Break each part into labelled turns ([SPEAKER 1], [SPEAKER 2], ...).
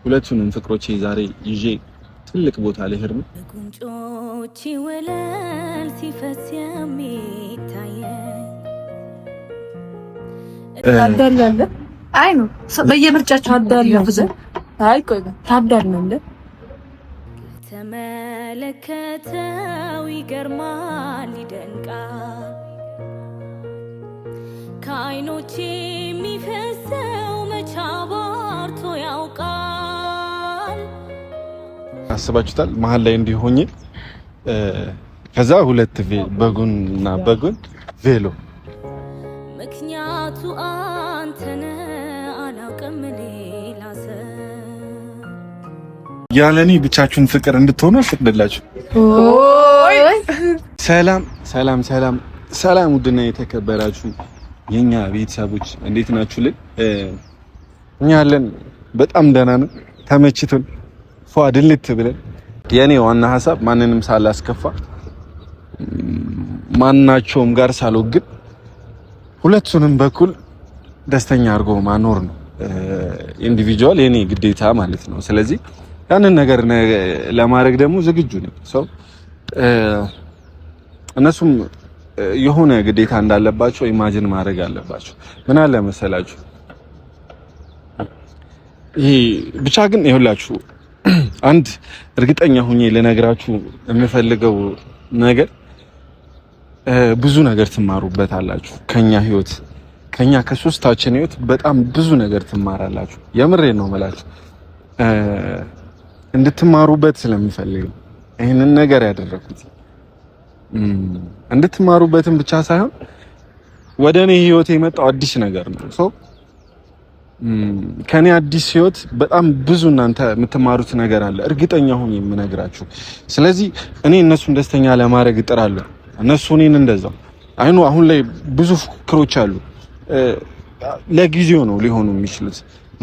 [SPEAKER 1] ሁለቱንም ፍቅሮቼ ዛሬ ይዤ ትልቅ ቦታ ላይ ሄድን።
[SPEAKER 2] ጉንጮች ወለል ሲፈስ የሚታየ
[SPEAKER 3] ታዳላለ አይ ነው በየምርጫቸው ታዳላለ ብዙ አይ ቆይ ታዳላለ
[SPEAKER 2] ተመለከተው ይገርማል ይደንቃል ከዓይኖቼ የሚፈሰው መቻባርቶ ያውቃል።
[SPEAKER 1] አስባችሁታል? መሀል ላይ እንዲሆኝ ከዛ ሁለት በጎንና በጎን ቬሎ
[SPEAKER 2] ምክንያቱ አንተነ አላውቅም ሌላ ሰው
[SPEAKER 1] ያለኔ ብቻችሁን ፍቅር እንድትሆኑ አልፈቅድላችሁ። ሰላም ሰላም ሰላም ሰላም ውድና የተከበራችሁ የኛ ቤተሰቦች እንዴት ናችሁልን? እኛ ያለን በጣም ደህና ነን። ተመችቶን ፏድልት ብለን የኔ ዋና ሐሳብ ማንንም ሳላስከፋ ማናቸውም ጋር ሳልወግን ሁለቱንም በኩል ደስተኛ አድርጎ ማኖር ነው ኢንዲቪጁዋል የኔ ግዴታ ማለት ነው። ስለዚህ ያንን ነገር ለማድረግ ደግሞ ዝግጁ ነኝ። ሰው እነሱም የሆነ ግዴታ እንዳለባቸው ኢማጂን ማድረግ አለባቸው። ምን አለ መሰላችሁ ይሄ ብቻ ግን ይኸውላችሁ አንድ እርግጠኛ ሆኜ ልነግራችሁ የምፈልገው ነገር ብዙ ነገር ትማሩበታላችሁ ከኛ ህይወት ከኛ ከሶስታችን ህይወት በጣም ብዙ ነገር ትማራላችሁ። የምሬን ነው የምላችሁ እንድትማሩበት ስለምፈልግ ይሄንን ነገር ያደረኩት እንድትማሩበትም ብቻ ሳይሆን ወደ እኔ ህይወት የመጣው አዲስ ነገር ነው። ሶ ከኔ አዲስ ህይወት በጣም ብዙ እናንተ የምትማሩት ነገር አለ እርግጠኛ ሆኜ የምነግራችሁ። ስለዚህ እኔ እነሱን ደስተኛ ለማድረግ እጥራለሁ፣ እነሱ እኔን እንደዛው። አይኑ አሁን ላይ ብዙ ፉክክሮች አሉ፣ ለጊዜው ነው ሊሆኑ የሚችሉት።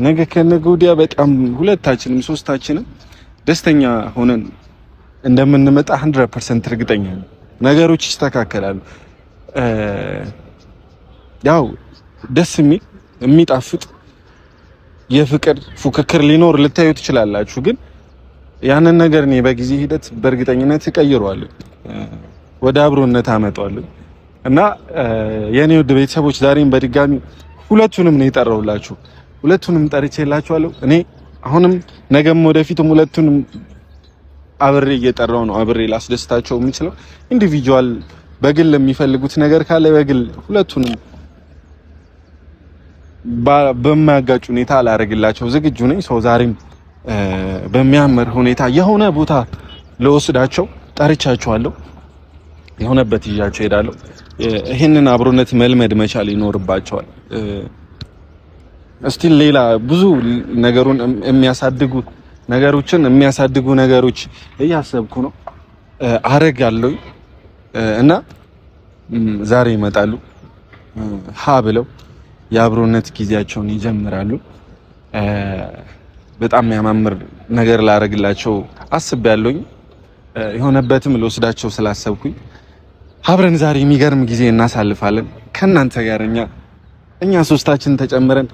[SPEAKER 1] ነገ ከነገ ወዲያ በጣም ሁለታችንም ሶስታችንም ደስተኛ ሆነን እንደምንመጣ 100% እርግጠኛ ነኝ። ነገሮች ይስተካከላሉ። ያው ደስ የሚል የሚጣፍጥ የፍቅር ፉክክር ሊኖር ልታዩ ትችላላችሁ፣ ግን ያንን ነገር እኔ በጊዜ ሂደት በእርግጠኝነት እቀይረዋለሁ፣ ወደ አብሮነት አመጣዋለሁ። እና የኔ ውድ ቤተሰቦች ዛሬም በድጋሚ ሁለቱንም ነው የጠራሁላችሁ፣ ሁለቱንም ጠርቼላችኋለሁ። እኔ አሁንም ነገም ወደፊትም ሁለቱንም አብሬ እየጠራው ነው አብሬ ላስደስታቸው የምችለው። ኢንዲቪጁዋል በግል የሚፈልጉት ነገር ካለ በግል ሁለቱንም በማያጋጭ ሁኔታ ላደርግላቸው ዝግጁ ነኝ። ሰው ዛሬም በሚያምር ሁኔታ የሆነ ቦታ ለወስዳቸው ጠርቻቸዋለሁ፣ የሆነበት ይዣቸው ሄዳለሁ። ይሄንን አብሮነት መልመድ መቻል ይኖርባቸዋል። እስቲ ሌላ ብዙ ነገሩን የሚያሳድጉ ነገሮች እያሰብኩ ነው አረጋለሁ እና ዛሬ ይመጣሉ ሀ ብለው የአብሮነት ጊዜያቸውን ይጀምራሉ። በጣም የሚያማምር ነገር ላደርግላቸው አስቤያለሁኝ። የሆነበትም ልወስዳቸው ስላሰብኩኝ አብረን ዛሬ የሚገርም ጊዜ እናሳልፋለን ከእናንተ ጋር። እኛ ሶስታችን ተጨምረን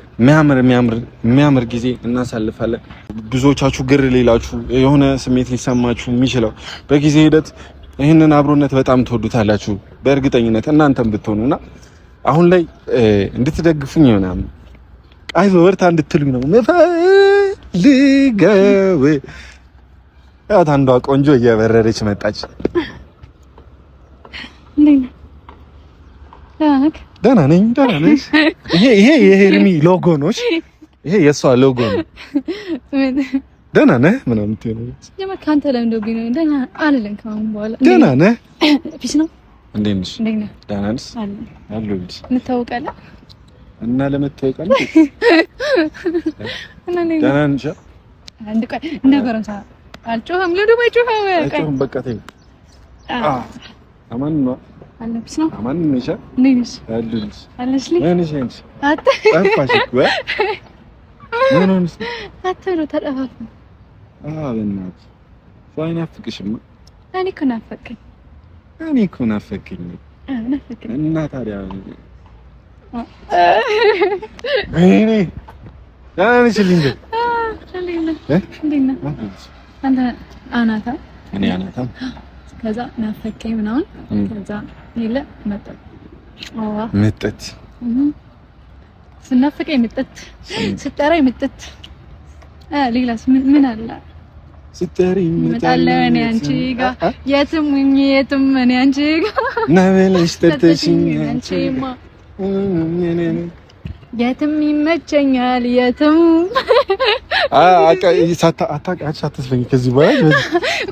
[SPEAKER 1] የሚያምር ጊዜ እናሳልፋለን። ብዙዎቻችሁ ግር ሌላችሁ የሆነ ስሜት ሊሰማችሁ የሚችለው በጊዜ ሂደት ይህንን አብሮነት በጣም ትወዱታላችሁ በእርግጠኝነት እናንተም ብትሆኑና አሁን ላይ እንድትደግፉኝ ይሆናል አይዞህ በርታ እንድትሉኝ ነው የምፈልገው። ያው አንዷ ቆንጆ እየበረረች መጣች። ደህና ነኝ። ይሄ የሄርሚ ሎጎ ነው። ይሄ የሷ ሎጎ ነው። ደህና ነህ ምናምን ትይው
[SPEAKER 3] ካንተ ለምዶብኝ ነው። ደህና አልልም ከአሁን በኋላ
[SPEAKER 1] ደህና ነህ
[SPEAKER 3] ፒስ ነው።
[SPEAKER 1] እንዴት ነሽ? ደህና ነሽ? አለሁልሽ።
[SPEAKER 3] እንታወቃለን
[SPEAKER 1] እና ለመታወቃለን ደህና ነሽ?
[SPEAKER 3] አንድ ቆይ እንደገረምሳ አልጮህም። ለደማ አይጮህም።
[SPEAKER 1] በቃ ተይው። አማን ነው
[SPEAKER 3] አለብስ ነው።
[SPEAKER 1] አማን ነሽ?
[SPEAKER 3] ነኝስ?
[SPEAKER 1] አለሁልሽ።
[SPEAKER 3] አለሽልኝ?
[SPEAKER 1] ነኝስ? ጠፋሽ እኮ ምን ሆነሽ?
[SPEAKER 3] አትሮ ተጠፋፋ።
[SPEAKER 1] በእናትሽ ፋይና ፍቅሽማ
[SPEAKER 3] እኔ እኮ ናፈቀኝ።
[SPEAKER 1] እና ታዲያ እኔ ደህና ነሽ?
[SPEAKER 3] አንተ አናታ
[SPEAKER 1] እኔ አናታ
[SPEAKER 3] ከዛ ናፈቀኝ ምናምን ከዛ ይለ መጣ
[SPEAKER 1] መጠት
[SPEAKER 3] ስናፈቀኝ መጠት ስጠራኝ መጠት ሌላስ ምን አለ ስጠሪኝ መጣለህ እኔ አንቺ ጋር የትም እኔ አንቺ ጋር ነብለሽ ተተሽኝ አንቺማ የትም ይመቸኛል የትም አታስፈኝ ከዚህ በኋላ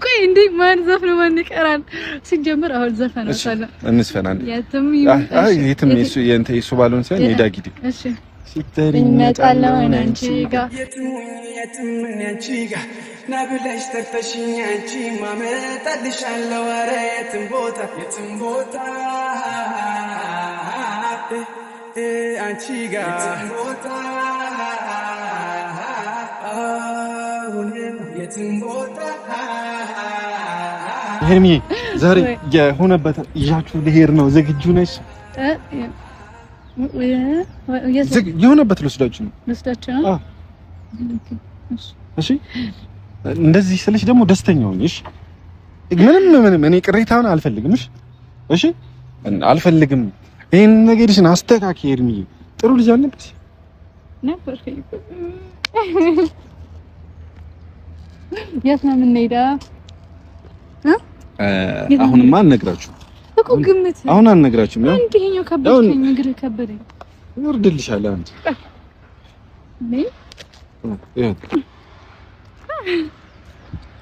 [SPEAKER 3] ቆይ እንዴ ማን ዘፈን ማን ይቀራል ሲጀምር አሁን ዘፈን አለ እንስፈናለን የትም የሱ ባሉን ሳይሆን የዳጊዲ እሺ ሲጠሪኝ መጣለህ እኔ አንቺ ጋር የትም እኔ አንቺ ጋር ነብለሽ ተተሽኝ አንቺማ መጣልሻለሁ ኧረ የትም ቦታ አንቺ ጋር ሄርሚ ዛሬ የሆነበት ይዣችሁ ልሄድ ነው። ዝግጁ ነሽ? የሆነበት ልወስዳችሁ ነው። እሺ እንደዚህ ስልሽ ደግሞ ደስተኛ ሆነሽ ምንም እኔ ቅሬታውን አልፈልግም። እሺ አልፈልግም። ይሄን ነገርሽን አስተካኪ ሄርሚ። ጥሩ ልጅ አልነበርሽ ነበር። የት ነው የምንሄደው? አሁንማ አልነግራችሁም እኮ ግምት። አሁን አልነግራችሁም። ያው እንደኛው ከበደኝ፣ እግር ከበደኝ። ይወርድልሻል አንቺ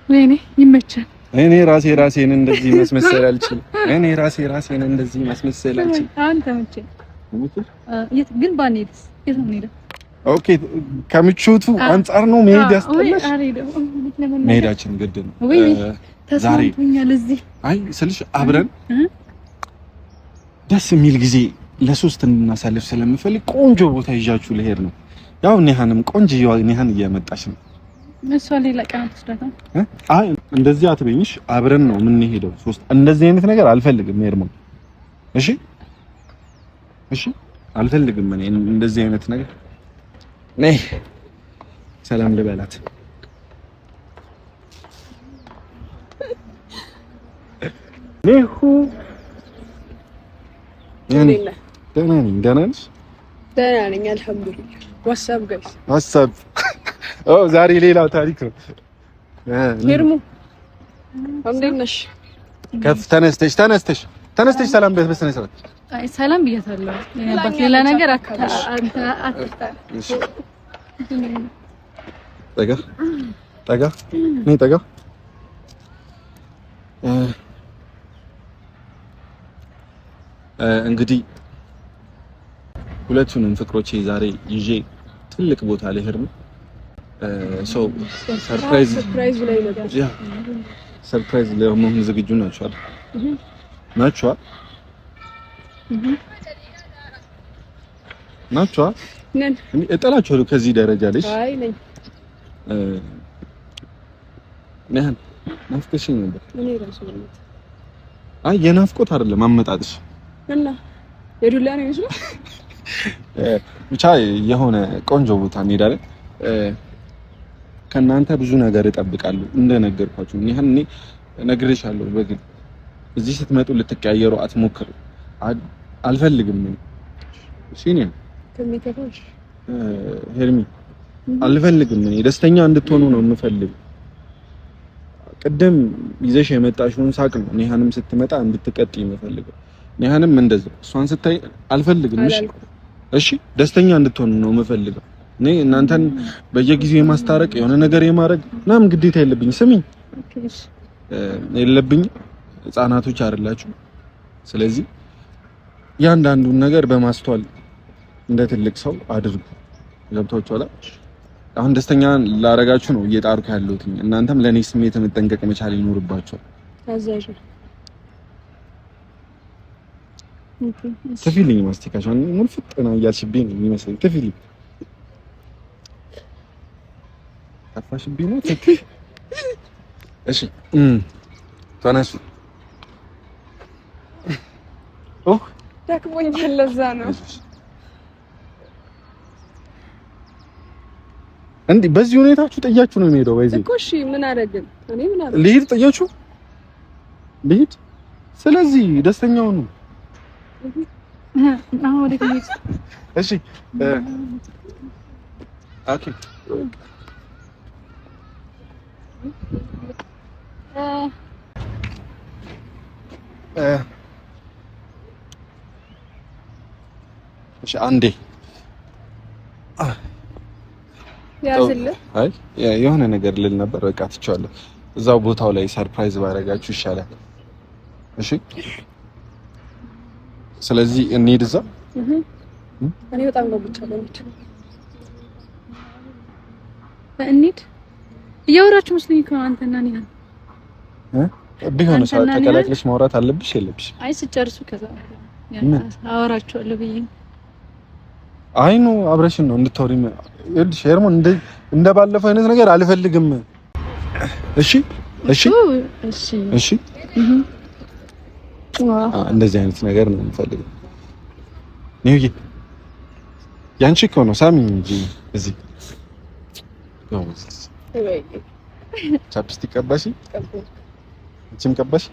[SPEAKER 3] ወይኔ ይመቻል። እኔ ራሴን እንደዚህ ማስመሰል አልችልም። አንተ መቼ ግን ባንሄድስ? የት ነው የምንሄደው? ኦኬ ከምቾቱ አንጻር ነው መሄድ ያስጠላሽ። መሄዳችን ግድ ነው። ተስማምቶኛል። እዚህ አይ ስልሽ አብረን ደስ የሚል ጊዜ ለሶስት እንድናሳልፍ ስለምፈልግ ቆንጆ ቦታ ይዣችሁ ልሄድ ነው። ያው ኒሃንም ቆንጆ ኒሃን እያመጣች ነው። እሷ ሌላ ቀን አትስዳታ። አይ እንደዚህ አትበኝሽ። አብረን ነው የምንሄደው ሶስት። እንደዚህ አይነት ነገር አልፈልግም ሄርሞን። እሺ አልፈልግም እኔ እንደዚህ አይነት ነገር። ነይ ሰላም ልበላት። ነይሁ ደህና ነሽ? ደህና ነኝ አልሐምዱሊላህ። ዋትስአፕ ጋይስ ዋትስአፕ ዛሬ ሌላው ታሪክ ነው። ሄርሙ እንዴት ነሽ? ከፍ ተነስተሽ ሰላም በስነ ስርዓት። አይ ሰላም ብያታለሁ። የነባት ሌላ ነገር አንተ አትጣ። እሺ ጠጋ ነይ ጠጋ። እንግዲህ ሁለቱንም ፍቅሮቼ ዛሬ ይዤ ትልቅ ቦታ ላይ ሄድን። ሰው ሰርፕራይዝ ለመሆን ዝግጁ ናችሁ አይደል? ናችሁ ነን። እጠላችኋለሁ ከዚህ ደረጃ ላይ። አይ ነኝ ነን። ናፍቀሽኝ ነበር። እኔ ራሱ ነኝ። አይ የናፍቆት አይደለም አመጣጥሽ እና የዱላ ነው ይመስላል። ብቻ የሆነ ቆንጆ ቦታ እንሄዳለን። ከእናንተ ብዙ ነገር እጠብቃለሁ እንደነገርኳችሁ። እኔ ነግሬሻለሁ በግል እዚህ ስትመጡ ልትቀያየሩ አትሞክሩ። አልፈልግም። እሺ እኔ ከሚከፋሽ ሄርሚ አልፈልግም። እኔ ደስተኛ እንድትሆኑ ነው የምፈልገው። ቅድም ይዘሽ የመጣሽውን ሳቅ ነው ኒሃንም ስትመጣ እንድትቀጥይ የምፈልገው። ኒሃንም እንደዚህ እሷን ስታይ አልፈልግም። እሺ ደስተኛ እንድትሆኑ ነው የምፈልገው። እኔ እናንተን በየጊዜው የማስታረቅ የሆነ ነገር የማድረግ ምናምን ግዴታ የለብኝ። ስሚኝ የለብኝ። ህፃናቶች አይደላችሁ። ስለዚህ ያንዳንዱን ነገር በማስተዋል እንደ ትልቅ ሰው አድርጉ። ገብታችኋል? አሁን ደስተኛ ላረጋችሁ ነው እየጣርኩ ያለሁት። እናንተም ለኔ ስሜት መጠንቀቅ መቻል ይኖርባችኋል። ታዛዥ ትፊልኝ ማስቲካሽን ሙሉ ፍጥና እያልሽብኝ ነው የሚመስለኝ። ትፊልኝ አፋሽብኝ ነው። እሺ ተነሱ። ደክሞኛል ለዛ ነው።
[SPEAKER 1] እንዴ በዚህ ሁኔታችሁ ጥያችሁ ነው የሚሄደው? በዚህ
[SPEAKER 4] እኮ እሺ ምን አደረግን? እኔ ምን አደረግን?
[SPEAKER 1] ልሂድ ጥያችሁ ልሂድ። ስለዚህ ደስተኛው ነው።
[SPEAKER 4] አሁን ወደ ከመሄድ
[SPEAKER 1] እሺ ኦኬ እሺ አንዴ
[SPEAKER 4] ያዝልህ።
[SPEAKER 1] አይ የሆነ ነገር ልል ነበር፣ በቃ ትቻለሁ። እዛው ቦታው ላይ ሰርፕራይዝ ባደረጋችሁ ይሻላል። እሺ ስለዚህ እንሂድ እዛ።
[SPEAKER 4] እኔ በጣም ነው ብቻ እንሂድ። እያወራችሁ መስሎኝ እኮ አንተና እኔ
[SPEAKER 1] ቢሆን ሰዓት ተቀላቅለሽ ማውራት አለብሽ የለብሽ?
[SPEAKER 4] አይ ስጨርሱ ከዛ አወራችኋለሁ ብዬ።
[SPEAKER 1] አይ ነው አብረሽን ነው እንድታወሪ። ይኸውልሽ ሄርሞን እንደ ባለፈው አይነት ነገር አልፈልግም። እሺ እሺ
[SPEAKER 4] እሺ
[SPEAKER 1] እሺ እንደዚህ አይነት ነገር ነው የምፈልገው። ንዩዬ ያንቺ እኮ ነው ሳሚኝ እንጂ እዚህ ነው ቻፕስቲክ ቀባሽ እቺም ቀባሽ።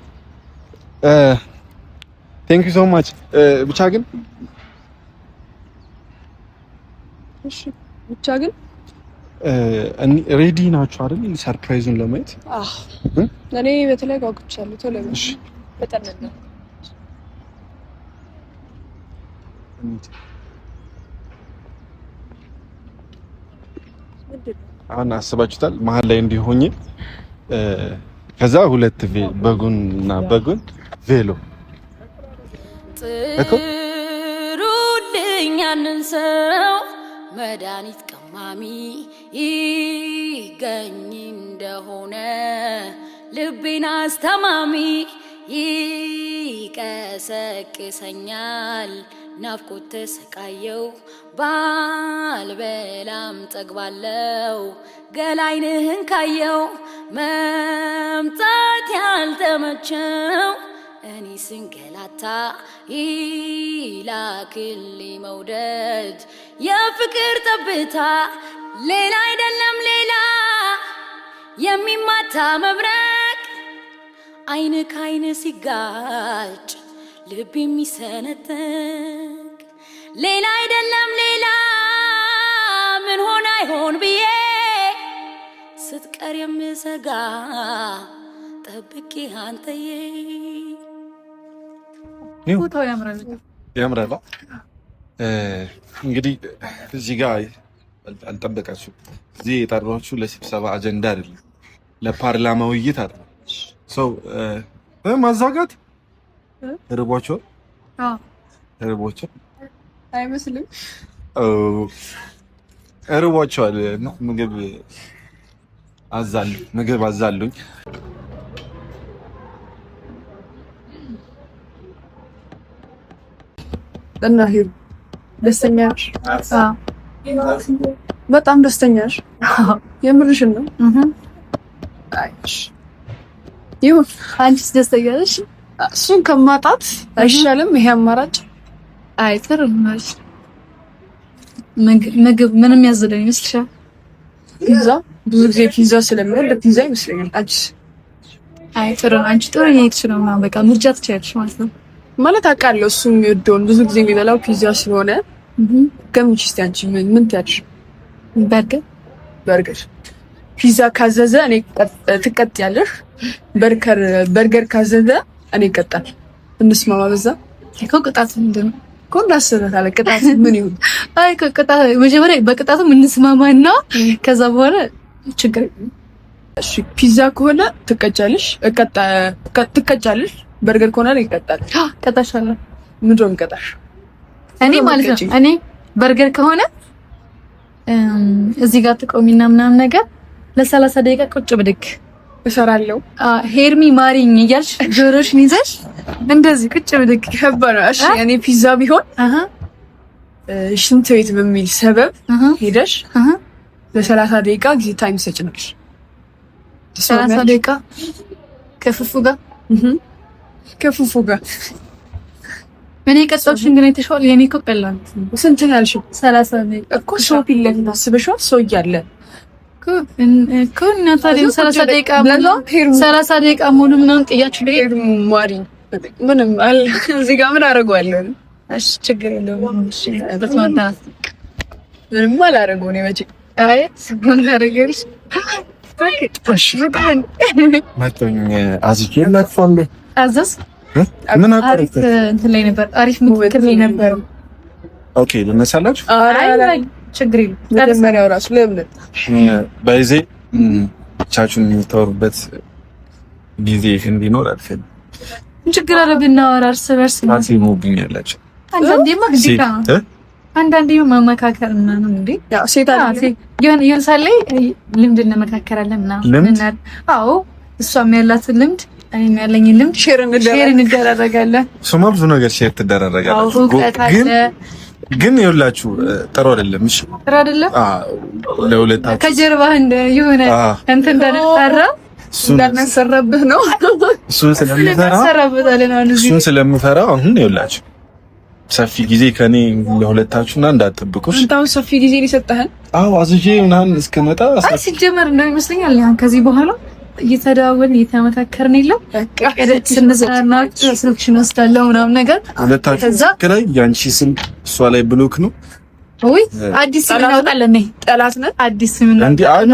[SPEAKER 1] ቴንክ ዩ ሶ ማች። ብቻ ግን
[SPEAKER 4] እሺ ብቻ ግን
[SPEAKER 1] ሬዲ ናችሁ አይደል? ሰርፕራይዙን ለማየት
[SPEAKER 4] እኔ በተለይ ጓጉቻለሁ። ቶሎ እሺ በጣም ነው
[SPEAKER 1] አሁን አስባችሁታል? መሀል ላይ እንዲሆኝ ከዛ ሁለት በጎንና በጎን ቬሎ
[SPEAKER 2] ጥሩልኝ ያንን ሰው መድኃኒት ቀማሚ ይገኝ እንደሆነ ልቤን አስተማሚ ይቀሰቅሰኛል ናፍቆት ተሰቃየው ባልበላም ጠግባለው ገላይንህን ካየው መምጣት ያልተመቸው እኔ ስንገላታ ይላክልኝ መውደድ የፍቅር ጠብታ ሌላ አይደለም ሌላ የሚማታ መብረቅ አይን ከአይን ሲጋጭ ልብ የሚሰነጠቅ ሌላ አይደለም ሌላ ምን ሆነ አይሆን ብዬ ስትቀር የምሰጋ ጠብቄ አንተዬ።
[SPEAKER 4] ፎቶው ያምራል
[SPEAKER 1] ያምራል። እንግዲህ እዚህ ጋር አልጠበቃችሁ። እዚህ የጠራችሁ ለስብሰባ አጀንዳ አይደለም፣ ለፓርላማ ውይይት አይደለም። ሰው ማዛጋት ርቧቸው ርቧቸው
[SPEAKER 4] አይመስልም?
[SPEAKER 1] ርቧቸዋል እና ምግብ አዛሉኝ።
[SPEAKER 4] እና ሂሩ ደስተኛ ነሽ? በጣም ደስተኛ ነሽ? የምርሽን ነው? አይሽ ይሁን። አንቺስ ደስተኛ ነሽ? እሱን ከማጣት አይሻልም ይሄ አማራጭ? አይ ጥሩ ነው። ምግብ ምንም ያዘለኝ ይመስልሻል? ፒዛ ብዙ ጊዜ ፒዛ ስለምወድ ፒዛ ይመስለኛል። አንቺስ? አይ ጥሩ ነው። አንቺ ጥሩ እየሄድሽ ነው ምናምን በቃ ምርጫ ትችያለሽ ማለት ነው። ማለት አውቃለሁ እሱ የሚወደውን ብዙ ጊዜ የሚበላው ፒዛ ስለሆነ ገምች እስኪ አንቺ ምን ትያለሽ? በርገር ፒዛ ካዘዘ እኔ ትቀጥያለሽ። በርገር ካዘዘ እኔ እቀጣል። እንስማማ በዛ እኮ። ቅጣት ምንድን ነው እኮ እንዳሰበታለ። ቅጣት ምን ይሁን? አይ ቅጣት መጀመሪያ በቅጣቱ እንስማማና ከዛ በኋላ ችግር። እሺ ፒዛ ከሆነ ትቀጫለሽ፣ ትቀጫለሽ። በርገር ከሆነ ይቀጣል። ቀጣሻለሁ። ምንድን ነው የምቀጣሽ? እኔ ማለት ነው። እኔ በርገር ከሆነ እዚህ ጋር ትቆሚና ምናምን ነገር ለ30 ደቂቃ ቁጭ ብድግ እሰራለሁ። ሄርሚ ማሪኝ እያልሽ ጆሮሽን ይዘሽ እንደዚህ ቁጭ ብድግ ከባድ። እሺ እኔ ፒዛ ቢሆን ሽንት ቤት በሚል ሰበብ ሄደሽ ለ30 ደቂቃ ጊዜ ታይም ሰጭነሽ። 30 ደቂቃ ከፉፉ ጋር እኔ ቀጣውሽን ግን አይተሽዋል። የኔ እኮ ቀላል። ስንት ነው ያልሽው? 30 ደቂቃ እኮ ሰው ቢለኝ አስበሽዋል። ሰው እያለ
[SPEAKER 5] እኮ እና ታዲያ 30 ደቂቃ ሙሉ ምናምን ጥያችሁ ልሄድ
[SPEAKER 4] ማሪ ምንም አለ እዚህ ጋር ምን አደርገዋለሁ?
[SPEAKER 5] እሺ ችግር የለውም። እሺ በስማንታ
[SPEAKER 4] ምንም አላደርገው ነው መቼ
[SPEAKER 5] አይ ምን ታደርጊያለሽ?
[SPEAKER 1] መጥቶኝ አዝቼ ላጥፋለሁ።
[SPEAKER 5] አዘዝ
[SPEAKER 1] ምን
[SPEAKER 5] አሪፍ እንትን ላይ ነበር፣ አሪፍ ምክር ላይ ነበር።
[SPEAKER 1] ኦኬ ልነሳላችሁ?
[SPEAKER 5] አይ ችግር የለውም።
[SPEAKER 4] መጀመሪያው ራሱ ለምን
[SPEAKER 1] በይዜ ብቻችሁን የምታወሩበት ጊዜ እንዲኖር አልፈልግም።
[SPEAKER 5] ችግር አለ ብናወራ እርስ በርስ
[SPEAKER 1] ታሲሙብኛላችሁ።
[SPEAKER 5] አንዳንዴማ ግዴታ ነው። አንዳንዴማ መመካከር እና ነው እንዴ?
[SPEAKER 4] ያው ሴት አለ
[SPEAKER 5] የሆነ ሰዓት ላይ ልምድ እንመካከራለን እና አዎ እሷም ያላትን ልምድ እኔም ያለኝን ልምድ ሼር እንደራረጋለን።
[SPEAKER 1] እሱማ ብዙ ነገር ሼር ትደራረጋላችሁ። ግን ይኸውላችሁ ጥሩ አይደለም። እሺ
[SPEAKER 5] ጥሩ አይደለም።
[SPEAKER 1] ለሁለታችሁ
[SPEAKER 5] ከጀርባህ እንደ የሆነ እንትን እንደነጠራ
[SPEAKER 4] እንዳነሰረብህ ነው።
[SPEAKER 1] እሱን ስለምፈራ አሁን ይኸውላችሁ ሰፊ ጊዜ ከኔ ለሁለታችሁና እንዳትጠብቁሽ።
[SPEAKER 4] አንተው ሰፊ ጊዜ ሊሰጣህን?
[SPEAKER 1] አዎ አዝጄ ምናምን እስከመጣ
[SPEAKER 5] ሲጀመር ነው ይመስለኛል። ያን ከዚህ በኋላ እየተደዋወልን እየተመካከርን የለም ቀደት ስንሰራና ስልክሽን ወስዳለሁ ምናምን ነገር
[SPEAKER 1] ሁለታችሁ ከላይ ያንቺ ስም እሷ ላይ ብሎክ ነው።
[SPEAKER 5] ወይ አዲስ ስም እናውጣለን። ነይ ጠላት ነን። አዲስ ስም ነው
[SPEAKER 1] እንዴ? አይ ኖ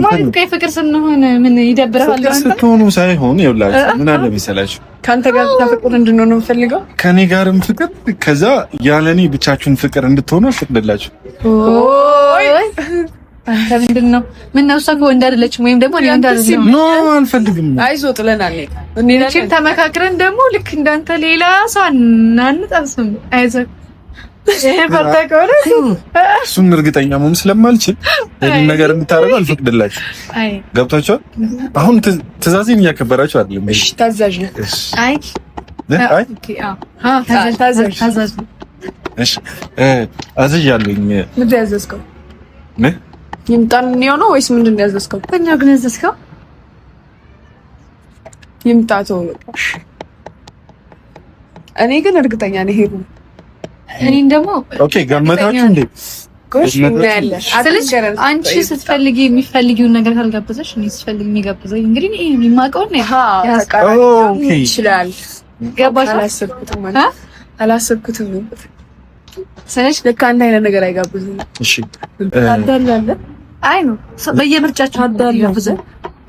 [SPEAKER 5] ማለት ፍቅር ስንሆን ምን ይደብራል?
[SPEAKER 1] ፍቅር ስትሆኑ ሳይሆን ይኸውላችሁ ምን አለ መሰላችሁ
[SPEAKER 4] ካንተ ጋር ተፈቅሮ እንድንሆን ነው የምፈልገው።
[SPEAKER 1] ከኔ ጋርም ፍቅር ከዛ ያለኔ ብቻችሁን ፍቅር እንድትሆኑ አልፈቅድላችሁ።
[SPEAKER 5] ኦይ አንተ ምንድነው? ምን ነው ሰው ወንድ አይደለችም ወይም ደግሞ እኔ ወንድ አይደለም።
[SPEAKER 1] ኖ አልፈልግም።
[SPEAKER 4] አይዞህ ጥለናል።
[SPEAKER 5] እኔ ተመካክረን ደግሞ ልክ እንዳንተ ሌላ ሰው አንጠብስም። አይዞህ ይሄ ፈርተከው
[SPEAKER 1] እሱን እርግጠኛ መሆን ስለማልችል ይሄን ነገር እንድታረጋው አልፈቅድላችሁ።
[SPEAKER 5] አይ
[SPEAKER 1] ገብታችኋል? አሁን ትእዛዜን እያከበራችሁ አይደለም።
[SPEAKER 4] እሺ ታዛዥ ነህ?
[SPEAKER 5] አይ
[SPEAKER 4] ኦኬ ታዛዥ።
[SPEAKER 1] እሺ አዝዣለሁኝ።
[SPEAKER 4] ምን ያዘዝከው?
[SPEAKER 1] ምን
[SPEAKER 4] ይምጣን ነው ወይስ ምንድን ነው ያዘዝከው?
[SPEAKER 5] ከኛ ግን ያዘዝከው
[SPEAKER 4] ይምጣተው። እኔ ግን እርግጠኛ ነኝ ሄዱ።
[SPEAKER 5] እኔን ደግሞ
[SPEAKER 1] ኦኬ ገመታችሁ እንዴ?
[SPEAKER 4] ጎሽ ያለ
[SPEAKER 5] አንቺ ስትፈልጊ የሚፈልጊውን ነገር ካልጋበዘሽ እኔ ስትፈልጊ የሚጋብዘኝ እንግዲህ እኔ የማውቀው ነው
[SPEAKER 4] ያስቀራል ይችላል።
[SPEAKER 5] ገባሽ?
[SPEAKER 4] አላሰብኩትም ስለዚህ ለካ አንድ አይነት ነገር አይጋብዙም።
[SPEAKER 1] እሺ
[SPEAKER 4] ታዳላለ።
[SPEAKER 5] አይ ነው በየምርጫቸው አዳል ያፈዘ።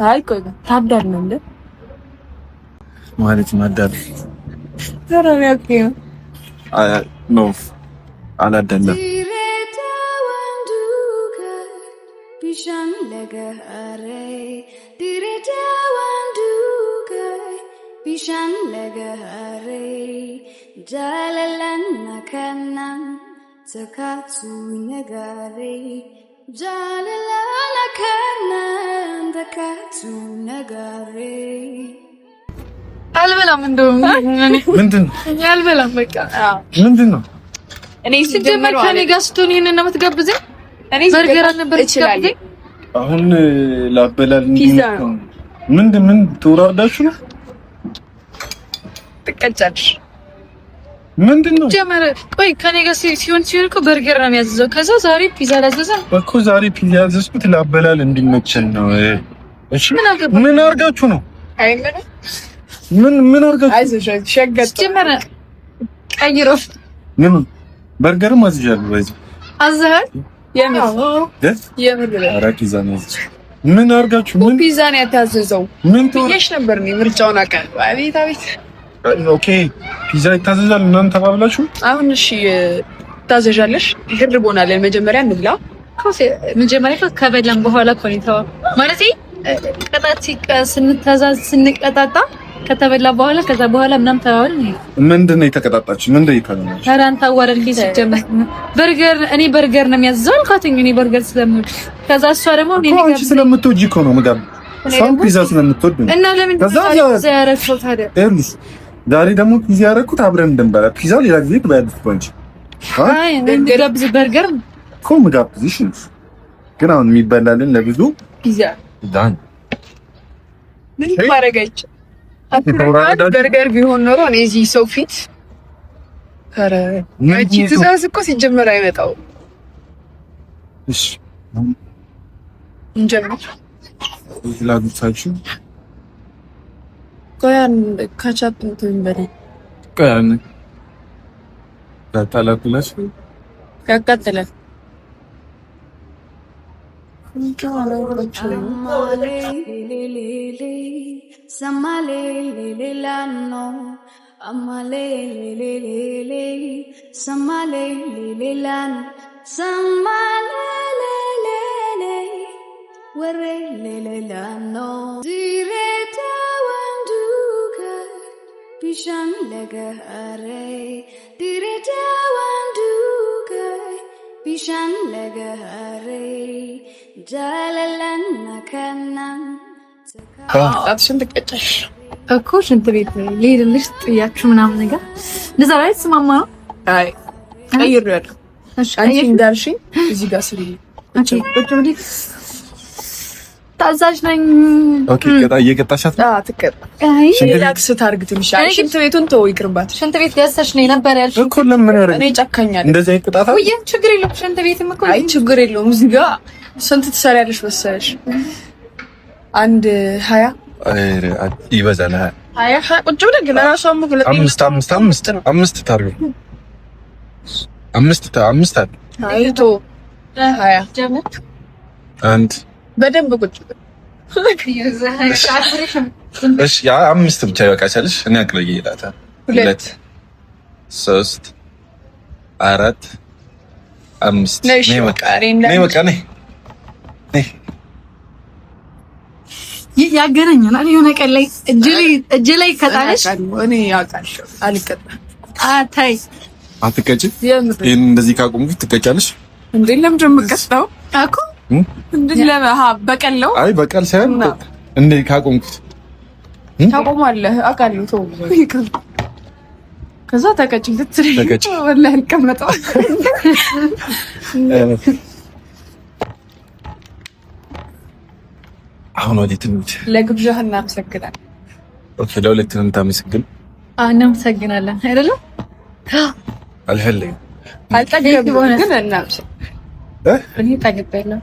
[SPEAKER 4] አይ ቆይ ታዳላለ እንደ
[SPEAKER 1] ማለት ማዳል
[SPEAKER 4] ዘራኔ አከየ
[SPEAKER 1] ኖ አላዳለም።
[SPEAKER 2] bishaan laga haree dirida wanduuka bishaan laga haree jaalalan nakanan takatu nagaree jaalalan nakanan takatu nagaree
[SPEAKER 5] አልበላም። እንደውም
[SPEAKER 1] ምንድን
[SPEAKER 5] ያልበላም በቃ
[SPEAKER 1] ምንድን ነው?
[SPEAKER 4] እኔ
[SPEAKER 5] ሲጀመር ከኔ ጋር ስትሆን ይሄንን ነው የምትጋብዘኝ?
[SPEAKER 4] እኔ
[SPEAKER 5] በርገር አልነበር ትጋብዘኝ?
[SPEAKER 1] አሁን ላበላል
[SPEAKER 4] ፒዛ
[SPEAKER 1] ምን ተወራርዳችሁ ነው?
[SPEAKER 4] ትቀጫለሽ።
[SPEAKER 1] ምንድን ነው
[SPEAKER 5] ጀመረ? ቆይ ከኔ ጋር ሲሆን እኮ በርገር ነው የሚያዘዘው። ከዛ ዛሬ ፒዛ ላዘዘ
[SPEAKER 1] እኮ። ዛሬ ፒዛ ያዘዝኩት ላበላል እንዲመቸን ነው። እሺ
[SPEAKER 5] ምን
[SPEAKER 1] አድርጋችሁ ነው?
[SPEAKER 4] አይመን
[SPEAKER 1] ምን አድርጋችሁ?
[SPEAKER 4] አይዞሽ ሸገጥ
[SPEAKER 5] ጀመረ ቀይሮ
[SPEAKER 1] ምን በርገርም አዝዣለሁ። ወይስ
[SPEAKER 5] አዘሃል?
[SPEAKER 4] የምር
[SPEAKER 1] አራቂ ዛኔ ምን አድርጋችሁ? ምን
[SPEAKER 4] ፒዛ ነው ያታዘዘው?
[SPEAKER 1] ምን
[SPEAKER 4] ትየሽ ነበር ነው ምርጫውን አቀል። አቤት አቤት።
[SPEAKER 1] ኦኬ ፒዛ ይታዘዛል እናንተ ተባብላችሁ።
[SPEAKER 4] አሁን እሺ ታዘዣለሽ። ግርቦናለን። መጀመሪያ እንብላ።
[SPEAKER 5] መጀመሪያ ከበላን በኋላ እኮ ነው ተባው ማለት ቅጣት ስንቀጣጣ ከተበላ በኋላ ከዛ በኋላ ምናምን ተባባል።
[SPEAKER 1] ምንድን ነው የተቀጣጣችሁ? ምንድን ነው ይካለናል?
[SPEAKER 5] ታራንታ ወረልኝ ሲጀመር በርገር እኔ በርገር ነው የሚያዘው አልኳትኝ። እኔ በርገር ስለምወድ ከዛ እሷ ደግሞ እኔ
[SPEAKER 1] ጋር ስለምትወጂ እኮ ነው ምግብ ሰው ፒዛ ስለምትወድ ነው።
[SPEAKER 5] እና ለምን ፒዛ ያረከው ታዲያ?
[SPEAKER 1] ኤርሚስ ዛሬ ደግሞ ፒዛ ያረኩት አብረን እንድንበላ። ፒዛ ሌላ ጊዜ ትበያለሽ እኮ አንቺ።
[SPEAKER 5] አይ እንጋብዝ በርገር
[SPEAKER 1] እኮ ምግብዝሽ ግን አሁን የሚበላልን ለብዙ
[SPEAKER 4] ፒዛ
[SPEAKER 1] ዳን
[SPEAKER 4] ምን ማረጋች? በርገር ቢሆን ኖሮ እኔ እዚህ ሰው ፊት ኧረ እቺ ትእዛዝ እኮ ሲጀመር አይመጣው።
[SPEAKER 1] እሺ
[SPEAKER 4] እንጀምር።
[SPEAKER 3] ላጉሳችሁ
[SPEAKER 4] ቆያን ካቻፕ እንትን በለኝ።
[SPEAKER 3] ቆያን ታላቁላሽ
[SPEAKER 4] ያቃጥላል።
[SPEAKER 2] Bishan lagahare direta wanduka bishan lagahare jalalan nakanan
[SPEAKER 4] አጥሽን ተቀጨሽ
[SPEAKER 5] እኮ ሽንት ቤት ልሄድልሽ ጥያችሁ ምናምን ነገር እንደዛ ላይ ስማማ ነው።
[SPEAKER 4] አይ ቀይሬያለሁ። እሺ አንቺ እንዳልሽኝ እዚህ ጋር ስሪ።
[SPEAKER 5] ኦኬ ቁጭ ብዬ ታዛዥ ነኝ።
[SPEAKER 3] ኦኬ ቀጣ እየቀጣሻት
[SPEAKER 4] ትቀጣ። አይ ሪላክስ ታርግ ትንሽ። አይ ሽንት ቤቱን ተው ይቅርባት።
[SPEAKER 5] ሽንት ቤት ገዝተሽ ነው ነበር ያልሽኝ
[SPEAKER 3] እኮ። ለምን ያረግ
[SPEAKER 4] እኔ ጨካኛለሁ።
[SPEAKER 3] እንደዚህ አይቀጣታ።
[SPEAKER 5] ወይ ችግር የለውም። ሽንት ቤትም እኮ
[SPEAKER 4] አይ ችግር የለውም። እዚህ ጋር ስንት ትሰሪያለሽ መሰለሽ? 20
[SPEAKER 3] ይበዛል።
[SPEAKER 4] 20 ቁጭ ብለን ግን ራሷም ሁለት
[SPEAKER 3] አምስት ታርጉ። አምስት
[SPEAKER 4] አይቶ 20
[SPEAKER 3] አንድ
[SPEAKER 4] በደንብ ቁጭ ብለን
[SPEAKER 3] እሺ ያ አምስት ብቻ ይበቃሻልሽ። እኔ አቅለዬ ይላታል። 2 3 4 5 ነይ በቃ ነይ
[SPEAKER 5] ያገናኛል። የሆነ ቀን ላይ እጅ ላይ ከጣለሽ
[SPEAKER 4] እኔ ያውቃለሁ። አልቀጣም።
[SPEAKER 5] አታይ
[SPEAKER 3] አትቀጭ። ይሄን እንደዚህ ካቆምኩት ትቀጫለሽ
[SPEAKER 4] እንዴ? ለምን ደምቀስታው አኮ እንዴ? ለበሃ በቀለው
[SPEAKER 3] አይ በቀል ሳይሆን እንዴ ካቆምኩት
[SPEAKER 4] ታቆማለህ። አውቃለሁ። ተው ከዛ ተቀጭ ልትሪ
[SPEAKER 3] ተቀጭ
[SPEAKER 4] ወላሂ አልቀመጠው።
[SPEAKER 3] አሁን ወዴት እንሂድ?
[SPEAKER 4] ለግብዣህ እናመሰግናለን።
[SPEAKER 3] ኦኬ ለሁለቱንም ታመሰግን።
[SPEAKER 5] እናመሰግናለን አይደለም?
[SPEAKER 3] አልፈልግም
[SPEAKER 4] አልጠገብኩም ግን እናመሰግናለን።
[SPEAKER 5] እኔ ጠግቤያለሁ።